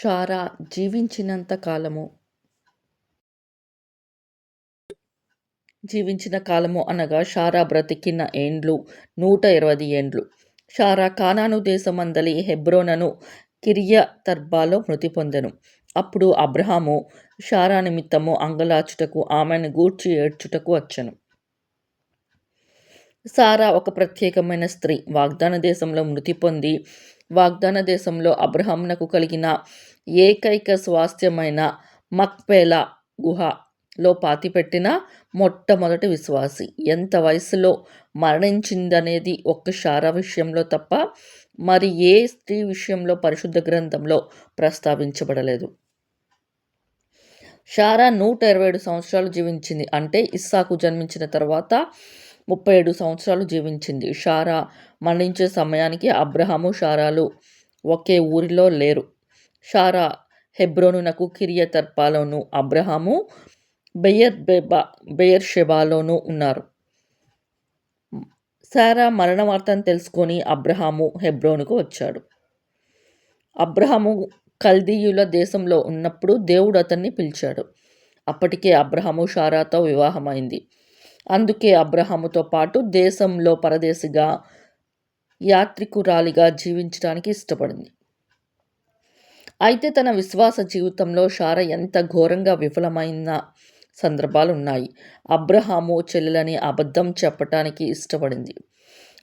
షారా జీవించిన కాలము అనగా షారా బ్రతికిన ఏండ్లు 120 ఏండ్లు. షారా కానాను దేశమందలి హెబ్రోనను కిర్యతర్బాలో మృతి పొందెను. అప్పుడు అబ్రాహాము షారా నిమిత్తము అంగలార్చుటకు ఆమెను గూర్చి ఏడ్చుటకు వచ్చెను. సారా ఒక ప్రత్యేకమైన స్త్రీ. వాగ్దాన దేశంలో మృతి పొంది వాగ్దాన దేశంలో అబ్రహామునకు కలిగిన ఏకైక స్వాస్థ్యమైన మక్పేలా గుహలో పాతిపెట్టిన మొట్టమొదటి విశ్వాసి. ఎంత వయసులో మరణించిందనేది ఒక్క షారా విషయంలో తప్ప మరి ఏ స్త్రీ విషయంలో పరిశుద్ధ గ్రంథంలో ప్రస్తావించబడలేదు. షారా 127 సంవత్సరాలు జీవించింది. అంటే ఇస్సాకు జన్మించిన తర్వాత 37 సంవత్సరాలు జీవించింది. షారా మరణించే సమయానికి అబ్రహాము షారాలు ఒకే ఊరిలో లేరు. షారా హెబ్రోనునకు కిర్యతర్బాలోను, అబ్రహాము బెయర్షెబాలోనూ ఉన్నారు. శారా మరణ వార్తను తెలుసుకొని అబ్రహాము హెబ్రోనుకు వచ్చాడు. అబ్రహాము కల్దీయుల దేశంలో ఉన్నప్పుడు దేవుడు అతన్ని పిలిచాడు. అప్పటికే అబ్రహాము షారాతో వివాహమైంది. అందుకే అబ్రహాముతో పాటు దేశంలో పరదేశిగా యాత్రికురాలిగా జీవించడానికి ఇష్టపడింది. అయితే తన విశ్వాస జీవితంలో షారా ఎంత ఘోరంగా విఫలమైన సందర్భాలు ఉన్నాయి. అబ్రహాము చెల్లెలని అబద్ధం చెప్పటానికి ఇష్టపడింది.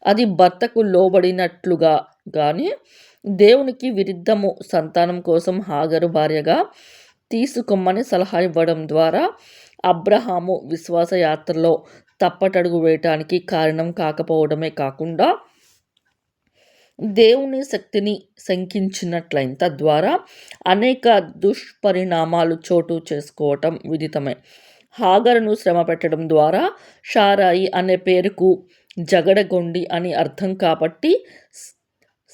అది భర్తకు లోబడినట్లుగా కానీ దేవునికి విరుద్ధము. సంతానం కోసం హాగరు భార్యగా తీసుకొమ్మని సలహా ఇవ్వడం ద్వారా అబ్రహాము విశ్వాస యాత్రలో తప్పటడుగు వేయటానికి కారణం కాకపోవడమే కాకుండా దేవుని శక్తిని శంకించినట్లయింది. తద్వారా అనేక దుష్పరిణామాలు చోటు చేసుకోవటం విదితమే. హాగరును శ్రమ పెట్టడం ద్వారా షారాయి అనే పేరుకు జగడగొండి అని అర్థం కాబట్టి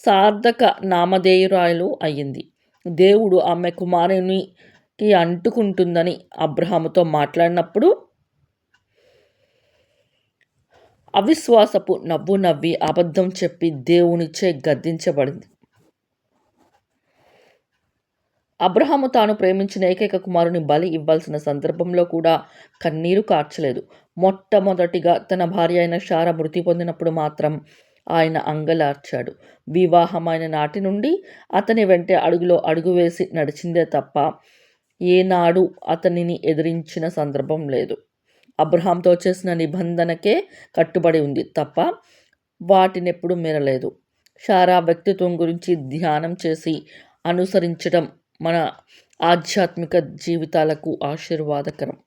సార్థక నామధేయురాలు అయ్యింది. దేవుడు ఆమె కుమారునికి అంటుకుంటుందని అబ్రహాముతో మాట్లాడినప్పుడు అవిశ్వాసపు నవ్వు నవ్వి అబద్ధం చెప్పి దేవునిచే గద్దించబడింది. అబ్రహాము తాను ప్రేమించిన ఏకైక కుమారుని బలి ఇవ్వాల్సిన సందర్భంలో కూడా కన్నీరు కార్చలేదు. మొట్టమొదటిగా తన భార్య అయిన షారా మృతి పొందినప్పుడు మాత్రం ఆయన అంగలార్చాడు. వివాహమైన నాటి నుండి అతని వెంటే అడుగులో అడుగు వేసి నడిచిందే తప్ప ఏనాడు అతనిని ఎదిరించిన సందర్భం లేదు. అబ్రహాంతో చేసిన నిబంధనకే కట్టుబడి ఉంది తప్ప వాటినెప్పుడు మీరలేదు. షారా వ్యక్తిత్వం గురించి ధ్యానం చేసి అనుసరించడం మన ఆధ్యాత్మిక జీవితాలకు ఆశీర్వాదకరం.